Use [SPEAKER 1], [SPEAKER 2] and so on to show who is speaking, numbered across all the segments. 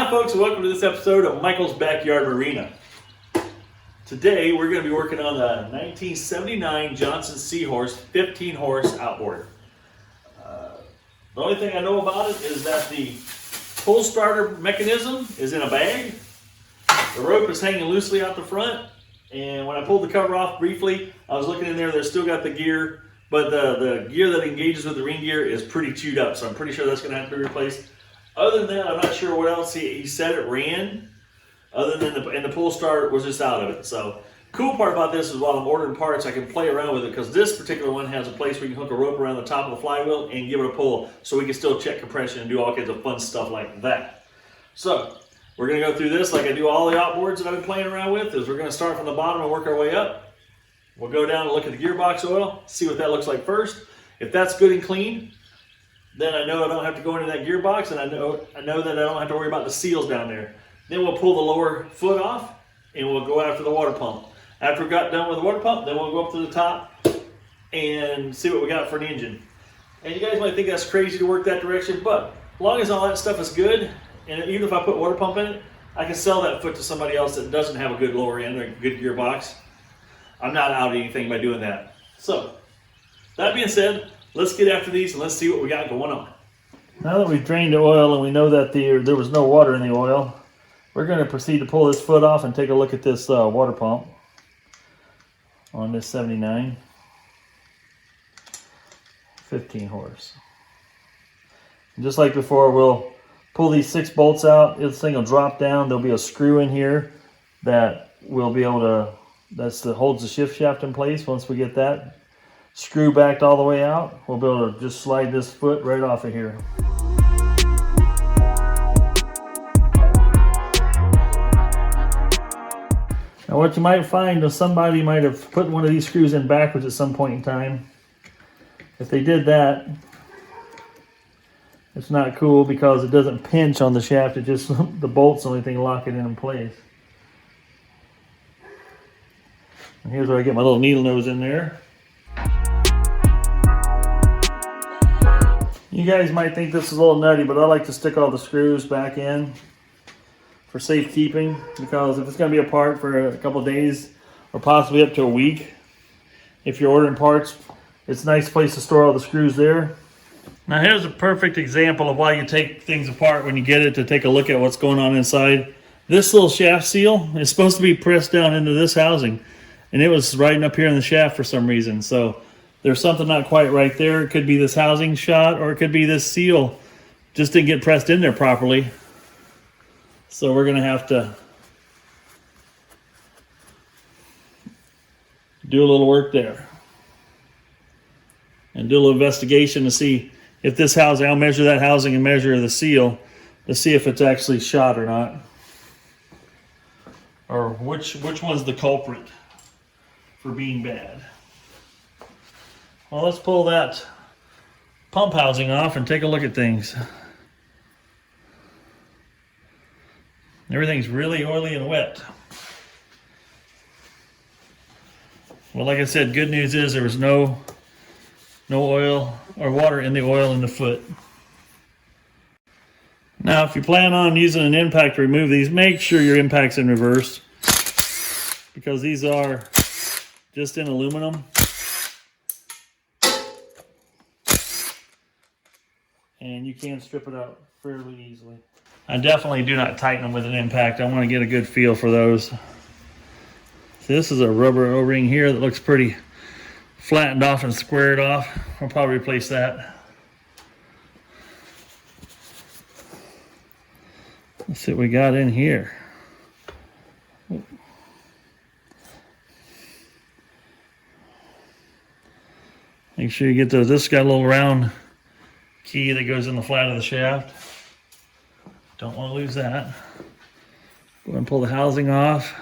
[SPEAKER 1] Hi folks, and welcome to this episode of Michael's Backyard Marina. Today we're going to be working on the 1979 Johnson Seahorse 15 horse outboard. The only thing I know about it is that the pull starter mechanism is in a bag. The rope is hanging loosely out the front, and when I pulled the cover off briefly, I was looking in there, there's still got the gear, but the gear that engages with the ring gear is pretty chewed up, so I'm pretty sure that's going to have to be replaced. Other than that, I'm not sure what else he said it ran, other than the pull start was just out of it. So, cool part about this is while I'm ordering parts, I can play around with it because this particular one has a place where you can hook a rope around the top of the flywheel and give it a pull, so we can still check compression and do all kinds of fun stuff like that. So, we're going to go through this like I do all the outboards that I've been playing around with. Is we're going to start from the bottom and work our way up. We'll go down and look at the gearbox oil, see what that looks like first. If that's good and clean, then I know I don't have to go into that gearbox, and I know that I don't have to worry about the seals down there. Then we'll pull the lower foot off, and we'll go after the water pump. After we got done with the water pump, then we'll go up to the top and see what we got for an engine. And you guys might think that's crazy to work that direction, but as long as all that stuff is good, and even if I put water pump in it, I can sell that foot to somebody else that doesn't have a good lower end or a good gearbox. I'm not out anything by doing that. So, that being said, let's get after these and let's see what we got going on. Now that we've drained the oil and we know that there was no water in the oil, we're going to proceed to pull this foot off and take a look at this water pump on this 79 15 horse. And just like before, we'll pull these 6 bolts out. This thing will drop down. There'll be a screw in here that we'll be able to, holds the shift shaft in place. Once we get that screw backed all the way out, we'll be able to just slide this foot right off of here. Now what you might find is somebody might have put one of these screws in backwards at some point in time. If they did that, it's not cool because it doesn't pinch on the shaft, it just, the bolt's the only thing locking it in place. And here's where I get my little needle nose in there. You guys might think this is a little nutty, but I like to stick all the screws back in for safekeeping, because if it's going to be apart for a couple of days or possibly up to a week, if you're ordering parts, it's a nice place to store all the screws there. Now here's a perfect example of why you take things apart when you get it, to take a look at what's going on inside. This little shaft seal is supposed to be pressed down into this housing, and it was right up here in the shaft for some reason. So there's something not quite right there. It could be this housing shot, or it could be this seal just didn't get pressed in there properly. So we're going to have to do a little work there and do a little investigation to see if this housing, I'll measure that housing and measure the seal to see if it's actually shot or not, or which one's the culprit for being bad. Well, let's pull that pump housing off and take a look at things. Everything's really oily and wet. Well, like I said, good news is there was no oil or water in the oil in the foot. Now, if you plan on using an impact to remove these, make sure your impact's in reverse, because these are just in aluminum. And you can strip it out fairly easily. I definitely do not tighten them with an impact. I want to get a good feel for those. So this is a rubber O-ring here that looks pretty flattened off and squared off. I'll probably replace that. Let's see what we got in here. Make sure you get those. This got a little round key that goes in the flat of the shaft. Don't want to lose that. Go ahead and pull the housing off.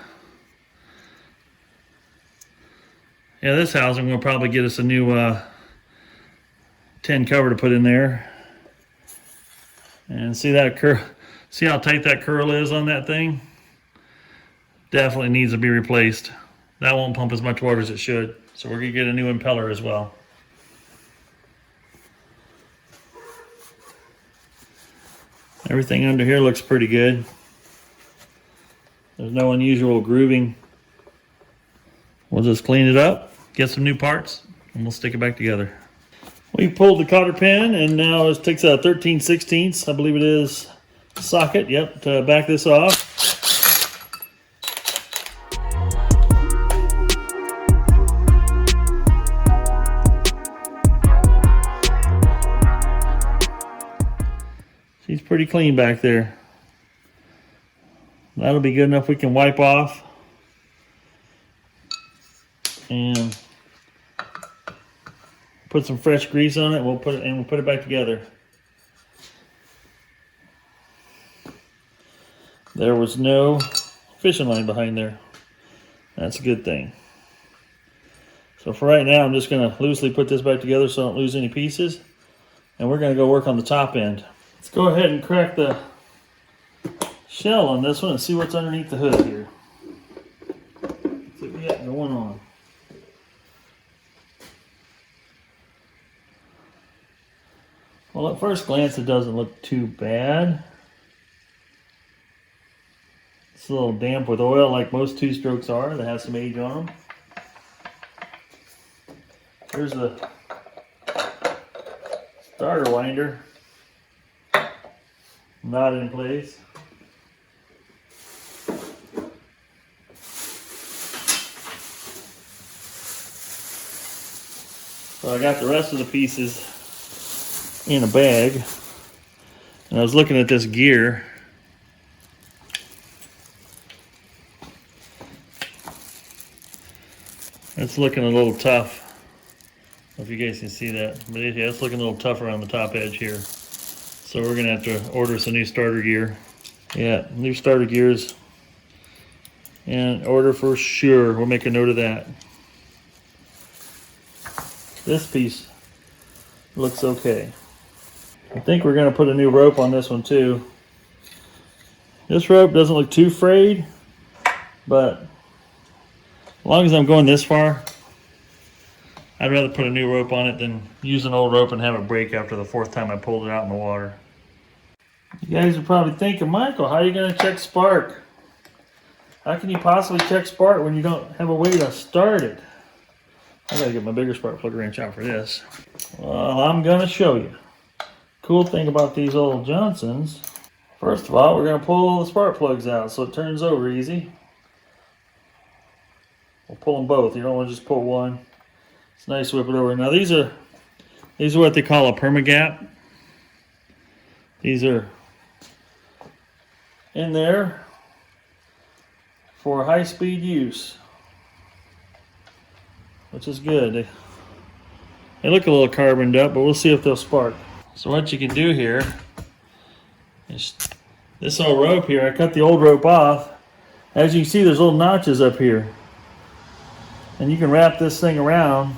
[SPEAKER 1] Yeah, this housing will probably get us a new tin cover to put in there. And see that curl? See how tight that curl is on that thing? Definitely needs to be replaced. That won't pump as much water as it should. So we're gonna get a new impeller as well. Everything under here looks pretty good. There's no unusual grooving. We'll just clean it up, get some new parts, and we'll stick it back together. We pulled the cotter pin, and now it takes a 13/16, I believe it is, socket, yep, to back this off. She's pretty clean back there. That'll be good enough. We can wipe off and put some fresh grease on it. We'll put it back together. There was no fishing line behind there. That's a good thing. So for right now, I'm just going to loosely put this back together so I don't lose any pieces. And we're going to go work on the top end. Let's go ahead and crack the shell on this one and see what's underneath the hood here. Let's see what we got going on. Well, at first glance, it doesn't look too bad. It's a little damp with oil like most two-strokes are that have some age on them. Here's the starter winder. Not in place. So I got the rest of the pieces in a bag, and I was looking at this gear. It's looking a little tough. I don't know if you guys can see that, but yeah, it's looking a little tough around the top edge here. So we're gonna have to order some new starter gear. Yeah, new starter gears in order for sure. We'll make a note of that. This piece looks okay. I think we're gonna put a new rope on this one too. This rope doesn't look too frayed, but as long as I'm going this far, I'd rather put a new rope on it than use an old rope and have it break after the 4th time I pulled it out in the water. You guys are probably thinking, Michael, how are you going to check spark? How can you possibly check spark when you don't have a way to start it? I got to get my bigger spark plug wrench out for this. Well, I'm going to show you. Cool thing about these old Johnsons, first of all, we're going to pull the spark plugs out so it turns over easy. We'll pull them both. You don't want to just pull one. It's nice to whip it over. Now these are what they call a permagap. These are in there for high-speed use, which is good. They look a little carboned up, but we'll see if they'll spark. So what you can do here is this old rope here. I cut the old rope off. As you can see, there's little notches up here, and you can wrap this thing around.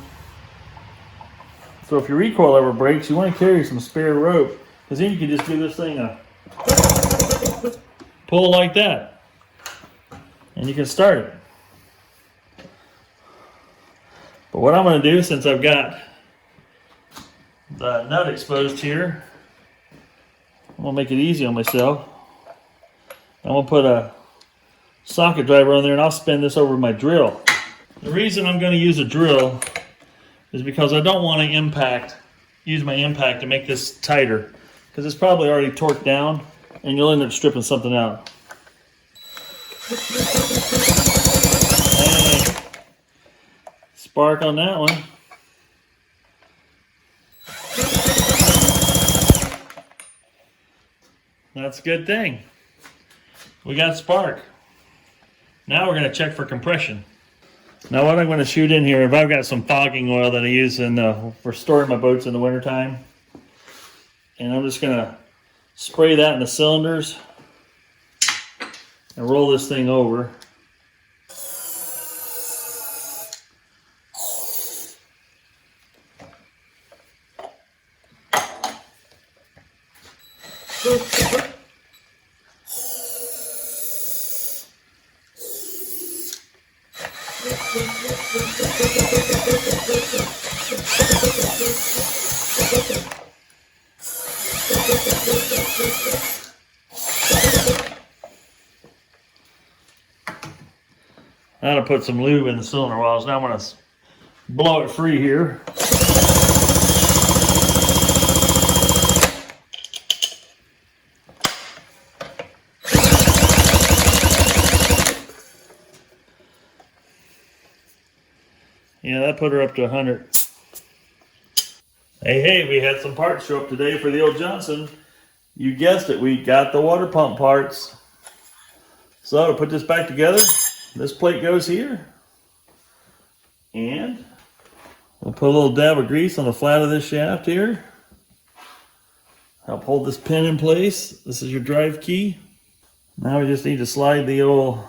[SPEAKER 1] So if your recoil ever breaks, you want to carry some spare rope, because then you can just give this thing a pull like that, and you can start it. But what I'm going to do, since I've got the nut exposed here, I'm going to make it easy on myself. I'm going to put a socket driver on there, and I'll spin this over my drill. The reason I'm going to use a drill is because I don't want to use my impact to make this tighter, because it's probably already torqued down and you'll end up stripping something out. And spark on that one. That's a good thing. We got spark. Now we're going to check for compression. Now what I'm going to shoot in here, if I've got some fogging oil that I use for storing my boats in the wintertime, and I'm just going to spray that in the cylinders and roll this thing over. Now to put some lube in the cylinder wells. Now I'm going to blow it free here. Yeah, that put her up to 100. Hey, we had some parts show up today for the old Johnson. You guessed it, we got the water pump parts. So to put this back together, this plate goes here. And we'll put a little dab of grease on the flat of this shaft here. Help hold this pin in place. This is your drive key. Now we just need to slide the old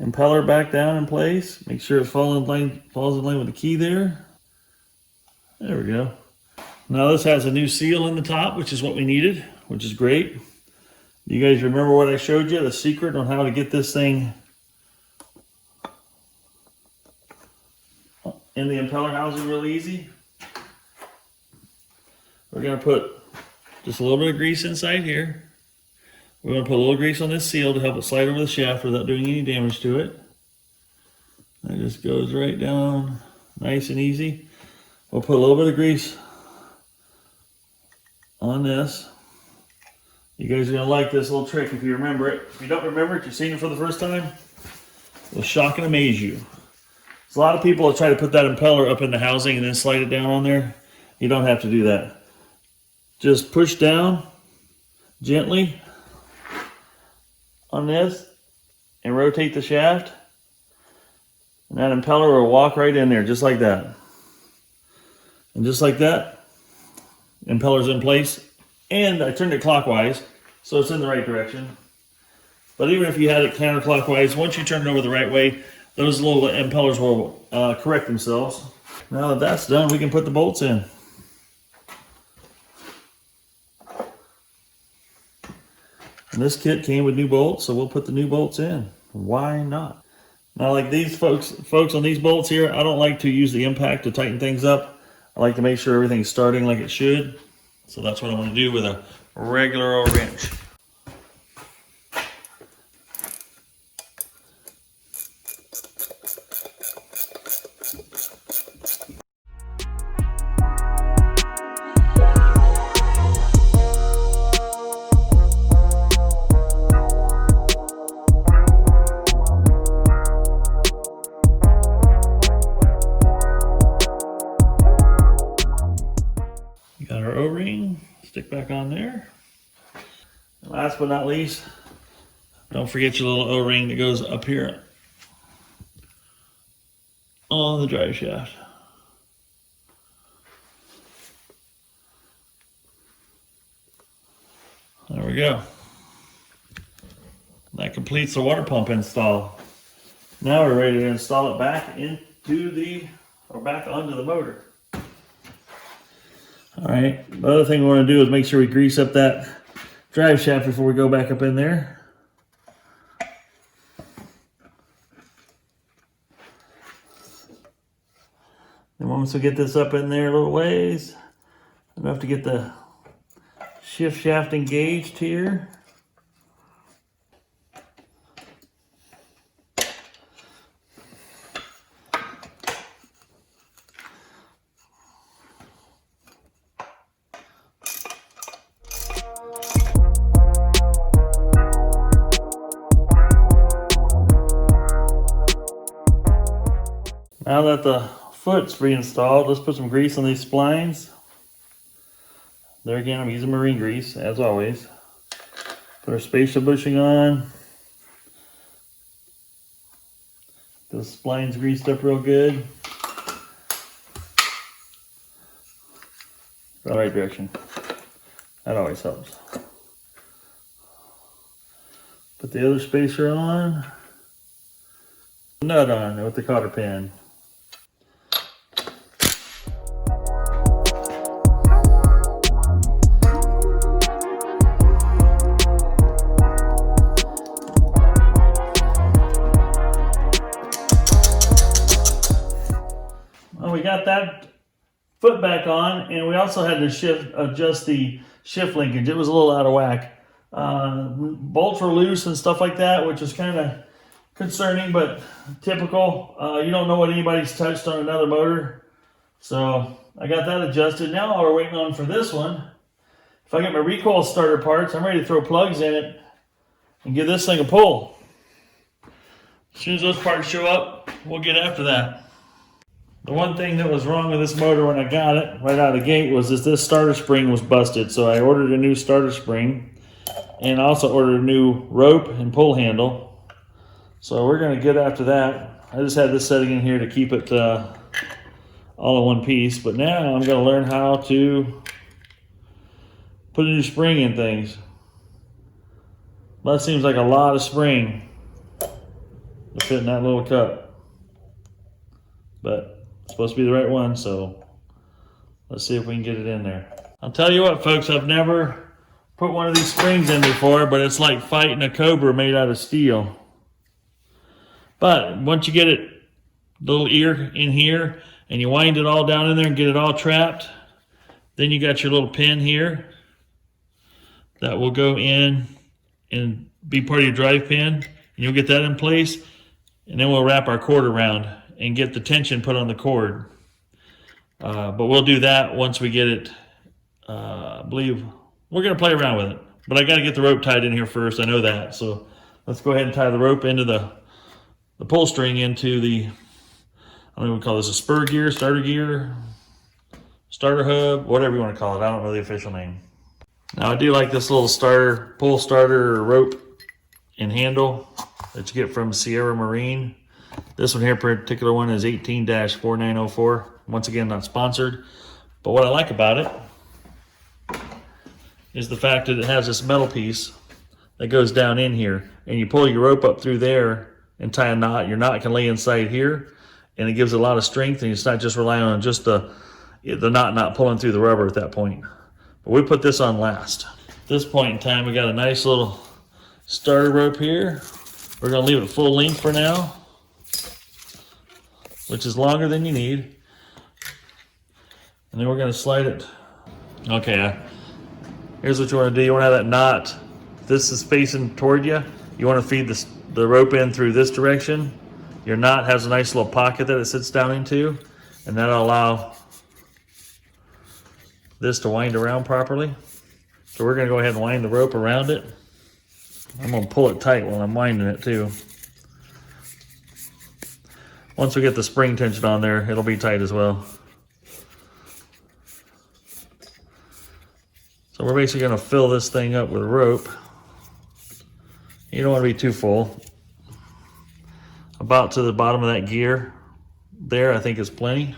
[SPEAKER 1] impeller back down in place. Make sure it falls in line with the key there. There we go. Now this has a new seal in the top, which is what we needed, which is great. You guys remember what I showed you? The secret on how to get this thing in the impeller housing really easy. We're going to put just a little bit of grease inside here. We're going to put a little grease on this seal to help it slide over the shaft without doing any damage to it. That just goes right down nice and easy. We'll put a little bit of grease on this. You guys are going to like this little trick if you remember it. If you don't remember it, you're seeing it for the first time, it'll shock and amaze you. So a lot of people will try to put that impeller up in the housing and then slide it down on there. You don't have to do that. Just push down gently on this and rotate the shaft. And that impeller will walk right in there just like that. And just like that, impeller's in place. And I turned it clockwise, so it's in the right direction. But even if you had it counterclockwise, once you turn it over the right way, those little impellers will correct themselves. Now that that's done, we can put the bolts in. And this kit came with new bolts, so we'll put the new bolts in. Why not? Now, like these folks on these bolts here, I don't like to use the impact to tighten things up. I like to make sure everything's starting like it should. So that's what I want to do with a regular old wrench. Got our O-ring, stick back on there. And last but not least, don't forget your little O-ring that goes up here on the drive shaft. There we go. That completes the water pump install. Now we're ready to install it back back onto the motor. All right, the other thing we want to do is make sure we grease up that drive shaft before we go back up in there. And once we get this up in there a little ways, enough to get the shift shaft engaged here. Now that the foot's reinstalled, let's put some grease on these splines. There again, I'm using marine grease, as always. Put our spacer bushing on. The splines greased up real good. The right direction. That always helps. Put the other spacer on. Nut on with the cotter pin. We got that foot back on, and we also had to adjust the shift linkage. It was a little out of whack. Bolts were loose and stuff like that, which is kind of concerning, but typical. You don't know what anybody's touched on another motor. So I got that adjusted. Now all we're waiting on for this one, if I get my recoil starter parts, I'm ready to throw plugs in it and give this thing a pull. As soon as those parts show up, we'll get after that. The one thing that was wrong with this motor when I got it right out of the gate was that this starter spring was busted. So I ordered a new starter spring and I also ordered a new rope and pull handle. So we're going to get after that. I just had this setting in here to keep it all in one piece. But now I'm going to learn how to put a new spring in things. That seems like a lot of spring to fit in that little cup. But it's supposed to be the right one, so let's see if we can get it in there. I'll tell you what, folks, I've never put one of these springs in before, but it's like fighting a cobra made out of steel. But once you get it, little ear in here, and you wind it all down in there and get it all trapped, then you got your little pin here that will go in and be part of your drive pin, and you'll get that in place, and then we'll wrap our cord around and get the tension put on the cord. But we'll do that once we get it. I believe we're going to play around with it, but I got to get the rope tied in here first. I know that, so let's go ahead and tie the rope into the pull string into the, I don't know what we call this, a spur gear, starter hub, whatever you want to call it. I don't know the official name. Now I do like this little pull starter rope and handle that you get from Sierra Marine. This one here, particular one, is 18-4904. Once again, not sponsored. But what I like about it is the fact that it has this metal piece that goes down in here. And you pull your rope up through there and tie a knot. Your knot can lay inside here. And it gives it a lot of strength. And it's not just relying on just the knot not pulling through the rubber at that point. But we put this on last. At this point in time, we got a nice little starter rope here. We're going to leave it full length for now, which is longer than you need. And then we're going to slide it. Okay, here's what you want to do. You want to have that knot. This is facing toward you. You want to feed the rope in through this direction. Your knot has a nice little pocket that it sits down into, and that'll allow this to wind around properly. So we're going to go ahead and wind the rope around it. I'm going to pull it tight while I'm winding it too. Once we get the spring tension on there, it'll be tight as well. So we're basically going to fill this thing up with rope. You don't want to be too full. About to the bottom of that gear there, I think is plenty.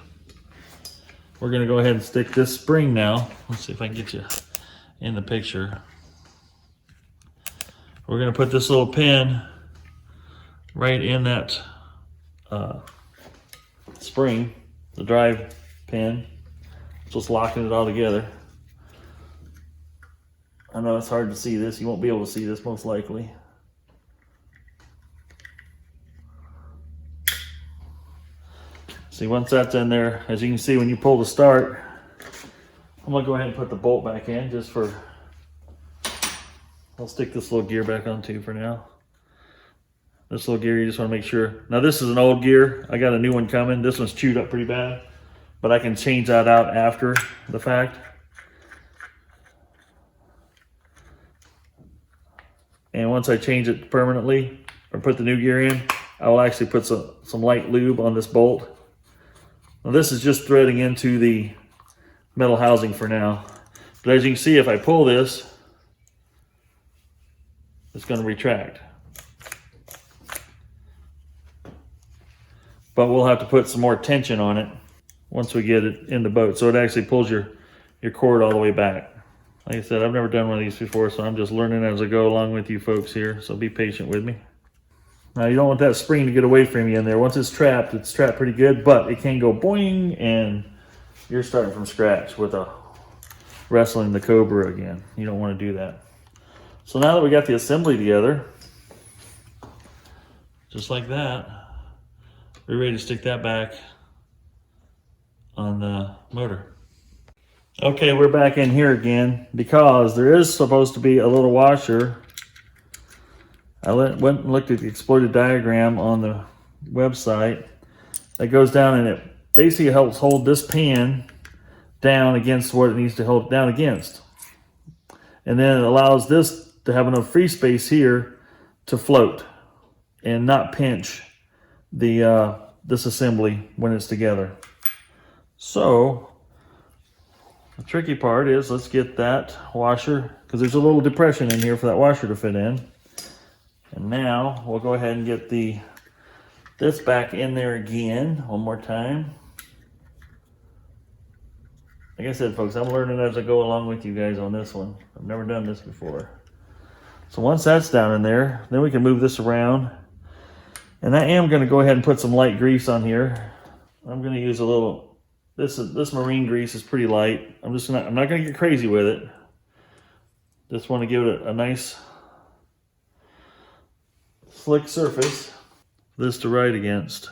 [SPEAKER 1] We're going to go ahead and stick this spring now. Let's see if I can get you in the picture. We're going to put this little pin right in that spring, the drive pin. Just locking it all together. I know it's hard to see this. You won't be able to see this most likely. See, once that's in there, as you can see when you pull the start, I'm going to go ahead and put the bolt back in just for, I'll stick this little gear back on too for now. This little gear, you just want to make sure. Now this is an old gear. I got a new one coming. This one's chewed up pretty bad, but I can change that out after the fact. And once I change it permanently or put the new gear in, I will actually put some light lube on this bolt. Now this is just threading into the metal housing for now. But as you can see, if I pull this, it's going to retract. But we'll have to put some more tension on it once we get it in the boat. So it actually pulls your cord all the way back. Like I said, I've never done one of these before, so I'm just learning as I go along with you folks here. So be patient with me. Now you don't want that spring to get away from you in there. Once it's trapped pretty good, but it can go boing and you're starting from scratch with wrestling the Cobra again. You don't want to do that. So now that we got the assembly together, just like that, we're ready to stick that back on the motor. Okay, we're back in here again because there is supposed to be a little washer I went and looked at the exploited diagram on the website. That goes down and it basically helps hold this pan down against what it needs to hold down against. And then it allows this to have enough free space here to float and not pinch the this assembly when it's together. So the tricky part is, let's get that washer, because there's a little depression in here for that washer to fit in. And now we'll go ahead and get this back in there again one more time. Like I said, folks, I'm learning as I go along with you guys on this one. I've never done this before. So once that's down in there, then we can move this around. And I am going to go ahead and put some light grease on here. I'm going to use a little, this marine grease is pretty light. I'm not going to get crazy with it. Just want to give it a nice slick surface for this to ride against.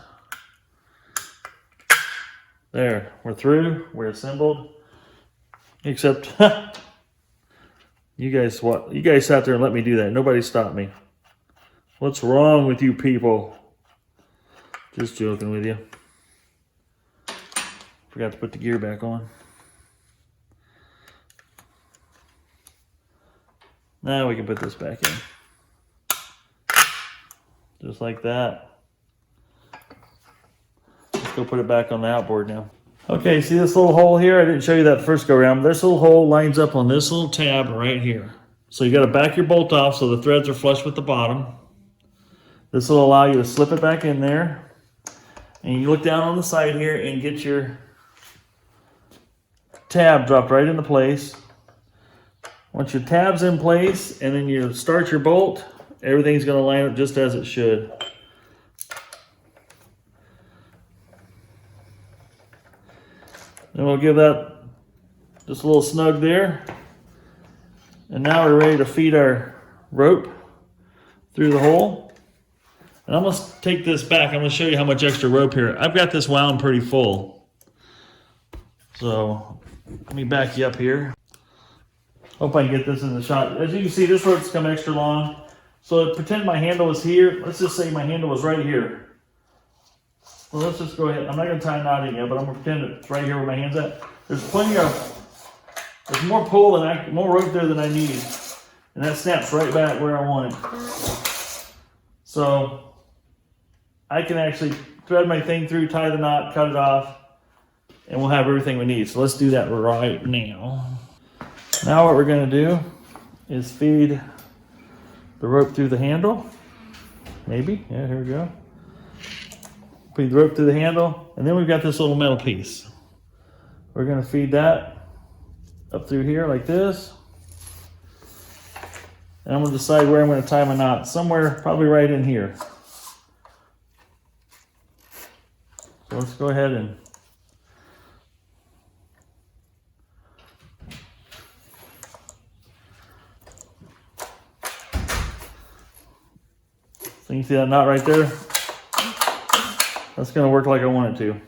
[SPEAKER 1] There, we're through, we're assembled. Except, you guys sat there and let me do that. Nobody stopped me. What's wrong with you people? Just joking with you. Forgot to put the gear back on. Now we can put this back in. Just like that. Let's go put it back on the outboard now. Okay, see this little hole here? I didn't show you that first go around. This little hole lines up on this little tab right here. So you got to back your bolt off so the threads are flush with the bottom. This will allow you to slip it back in there. And you look down on the side here and get your tab dropped right into place. Once your tab's in place and then you start your bolt, everything's going to line up just as it should. Then we'll give that just a little snug there. And now we're ready to feed our rope through the hole. And I'm going to take this back. I'm going to show you how much extra rope here. I've got this wound pretty full. So let me back you up here. Hope I can get this in the shot. As you can see, this rope's come extra long. So pretend my handle was here. Let's just say my handle was right here. Well, let's just go ahead. I'm not going to tie a knot in yet, but I'm going to pretend it's right here where my hand's at. There's more pull and more rope there than I need. And that snaps right back where I want it. So I can actually thread my thing through, tie the knot, cut it off, and we'll have everything we need. So let's do that right now. Now what we're going to do is feed the rope through the handle. Maybe. Yeah, here we go. Feed the rope through the handle, and then we've got this little metal piece. We're going to feed that up through here like this. And I'm going to decide where I'm going to tie my knot. Somewhere probably right in here. So let's go ahead and so you see that knot right there? That's going to work like I want it to.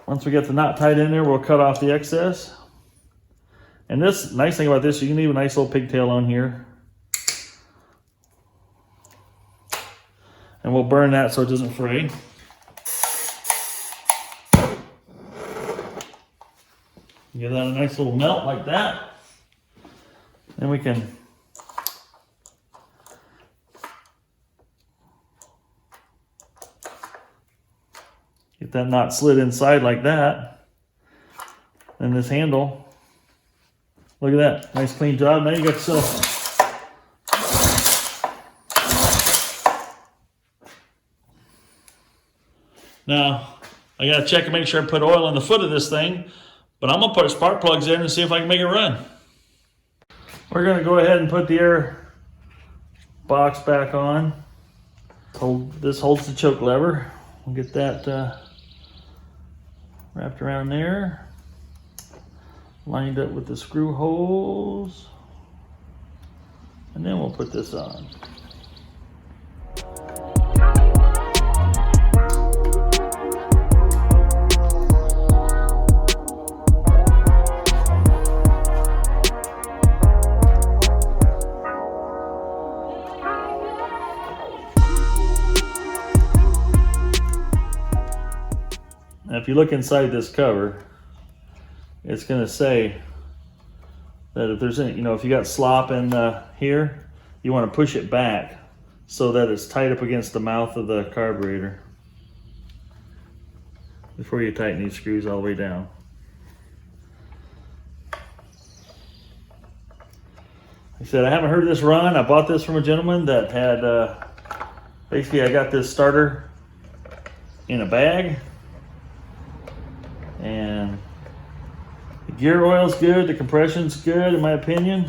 [SPEAKER 1] Once we get the knot tied in there, we'll cut off the excess. And this nice thing about this, you can leave a nice little pigtail on here. And we'll burn that so it doesn't fray. Give that a nice little melt like that. Then we can get that knot slid inside like that. And this handle, look at that, nice clean job. Now you got yourself now, I gotta check and make sure I put oil in the foot of this thing, but I'm gonna put spark plugs in and see if I can make it run. We're gonna go ahead and put the air box back on. This holds the choke lever. We'll get that wrapped around there, lined up with the screw holes, and then we'll put this on. Now if you look inside this cover, it's going to say that if there's any, if you got slop in here, you want to push it back so that it's tight up against the mouth of the carburetor before you tighten these screws all the way down. Like I said, I haven't heard this run. I bought this from a gentleman that had, basically I got this starter in a bag, and the gear oil's good, the compression's good in my opinion,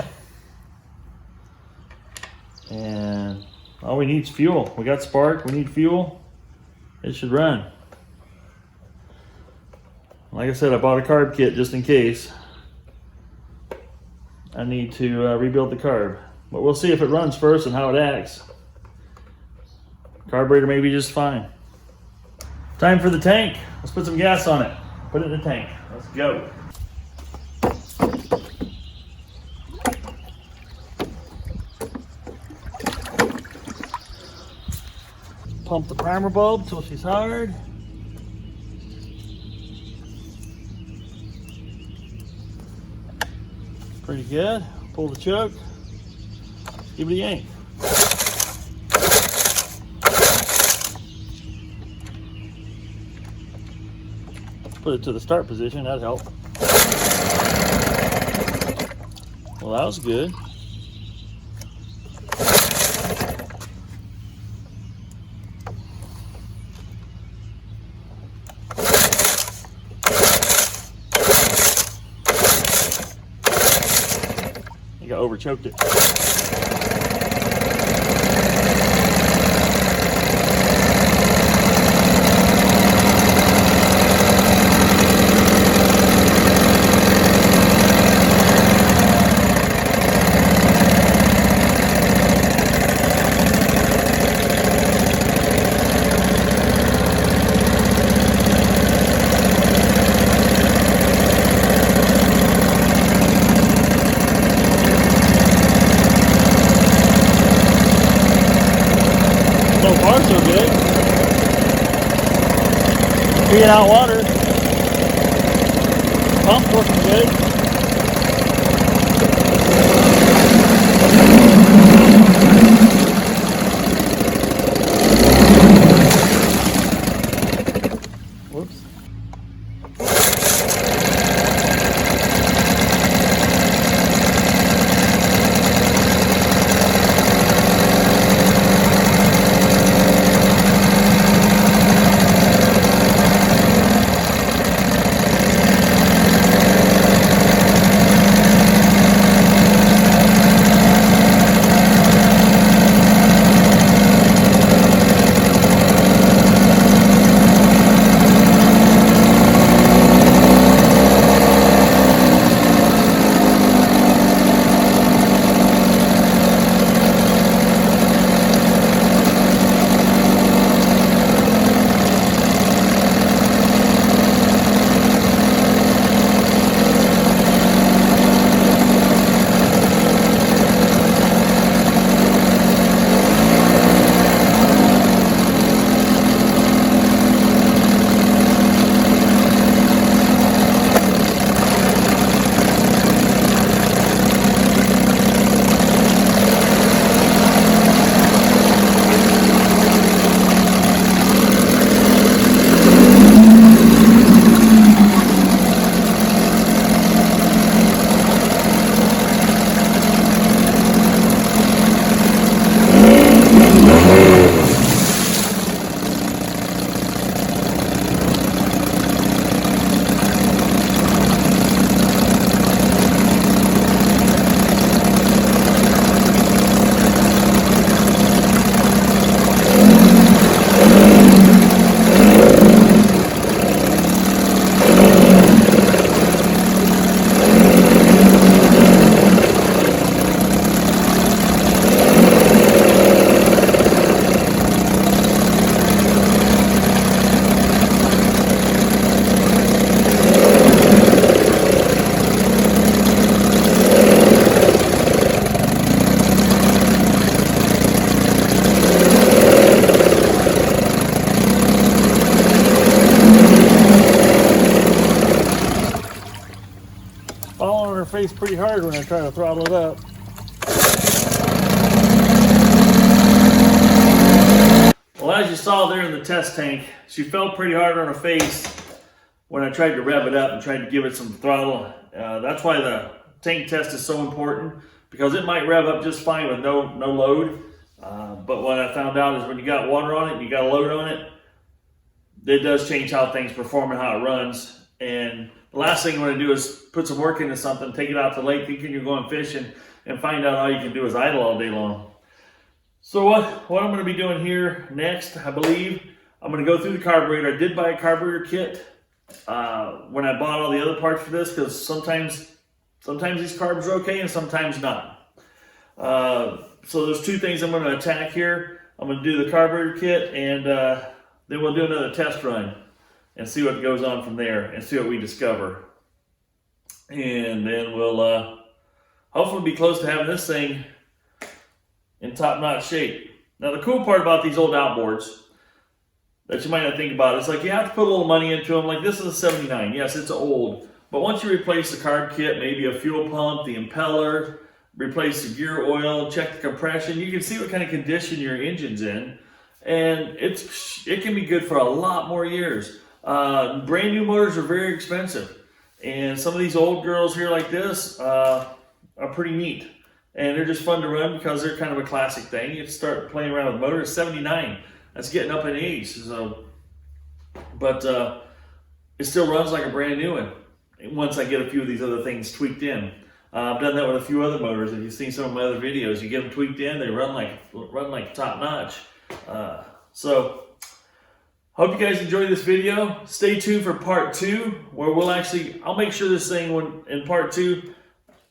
[SPEAKER 1] and all we need is fuel. We got spark, we need fuel, it should run. Like I said, I bought a carb kit just in case I need to rebuild the carb, but we'll see if it runs first and how it acts. Carburetor may be just fine. Time for the tank. Let's put some gas on it. Put it in the tank. Let's go. Pump the primer bulb till she's hard. Pretty good. Pull the choke. Give it a yank. Put it to the start position, that'd help. Well, that was good. I got over-choked it. So far, so good. Being out water. Pump working good. Whoops. vibrates pretty hard when I try to throttle it up. Well, as you saw there in the test tank, she felt pretty hard on her face when I tried to rev it up and tried to give it some throttle. That's why the tank test is so important, because it might rev up just fine with no load. But what I found out is when you got water on it and you got a load on it, it does change how things perform and how it runs. And the last thing you want to do is put some work into something, take it out to the lake thinking you're going fishing, and find out all you can do is idle all day long. So what I'm going to be doing here next, I believe, I'm going to go through the carburetor. I did buy a carburetor kit when I bought all the other parts for this, because sometimes these carbs are okay and sometimes not. So there's two things I'm going to attack here. I'm going to do the carburetor kit, and then we'll do another test run and see what goes on from there and see what we discover. And then we'll hopefully be close to having this thing in top-notch shape. Now the cool part about these old outboards that you might not think about is like you have to put a little money into them. Like this is a 79. Yes, it's old. But once you replace the carb kit, maybe a fuel pump, the impeller, replace the gear oil, check the compression, you can see what kind of condition your engine's in. And it can be good for a lot more years. Brand new motors are very expensive. And some of these old girls here like this are pretty neat. And they're just fun to run because they're kind of a classic thing. You start playing around with motors. 79. That's getting up in age. So, but it still runs like a brand new one once I get a few of these other things tweaked in. I've done that with a few other motors. If you've seen some of my other videos, you get them tweaked in, they run like top notch. So hope you guys enjoyed this video. Stay tuned for part 2, where I'll make sure this thing, in part 2,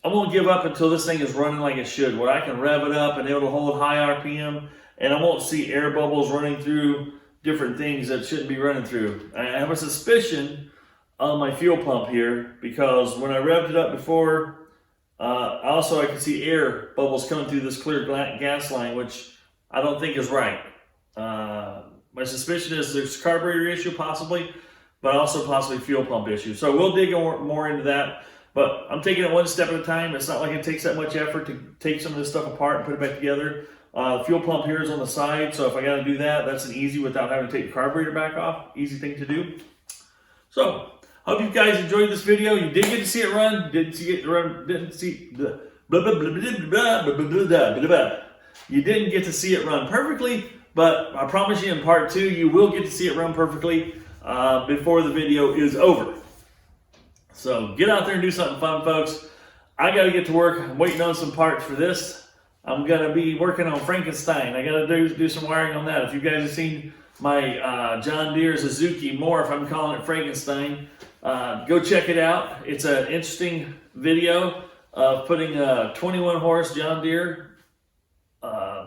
[SPEAKER 1] I won't give up until this thing is running like it should, where I can rev it up and it'll hold high RPM, and I won't see air bubbles running through different things that shouldn't be running through. I have a suspicion on my fuel pump here, because when I revved it up before, I can see air bubbles coming through this clear gas line, which I don't think is right. My suspicion is there's a carburetor issue possibly, but also possibly fuel pump issue. So we'll dig more into that. But I'm taking it one step at a time. It's not like it takes that much effort to take some of this stuff apart and put it back together. The fuel pump here is on the side, so if I got to do that, that's an easy without having to take the carburetor back off. Easy thing to do. So, hope you guys enjoyed this video. You did get to see it run. You didn't get to see it run perfectly, but I promise you in part 2, you will get to see it run perfectly before the video is over. So get out there and do something fun, folks. I got to get to work. I'm waiting on some parts for this. I'm going to be working on Frankenstein. I got to do some wiring on that. If you guys have seen my John Deere Suzuki Morph, I'm calling it Frankenstein, go check it out. It's an interesting video of putting a 21 horse John Deere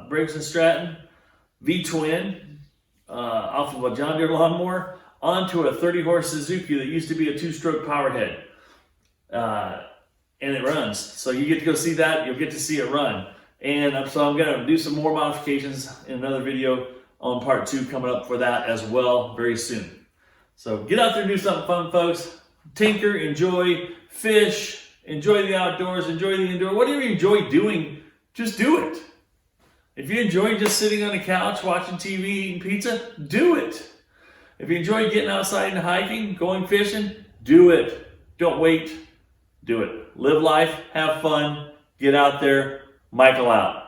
[SPEAKER 1] Briggs & Stratton V-twin off of a John Deere lawnmower onto a 30 horse Suzuki that used to be a 2-stroke power head. And it runs. So you get to go see that. You'll get to see it run. And so I'm going to do some more modifications in another video on part 2 coming up for that as well very soon. So get out there and do something fun, folks. Tinker, enjoy, fish, enjoy the outdoors, enjoy the indoor. Whatever you enjoy doing, just do it. If you enjoy just sitting on the couch watching TV, eating pizza, do it. If you enjoy getting outside and hiking, going fishing, do it. Don't wait. Do it. Live life, have fun, get out there. Michael out.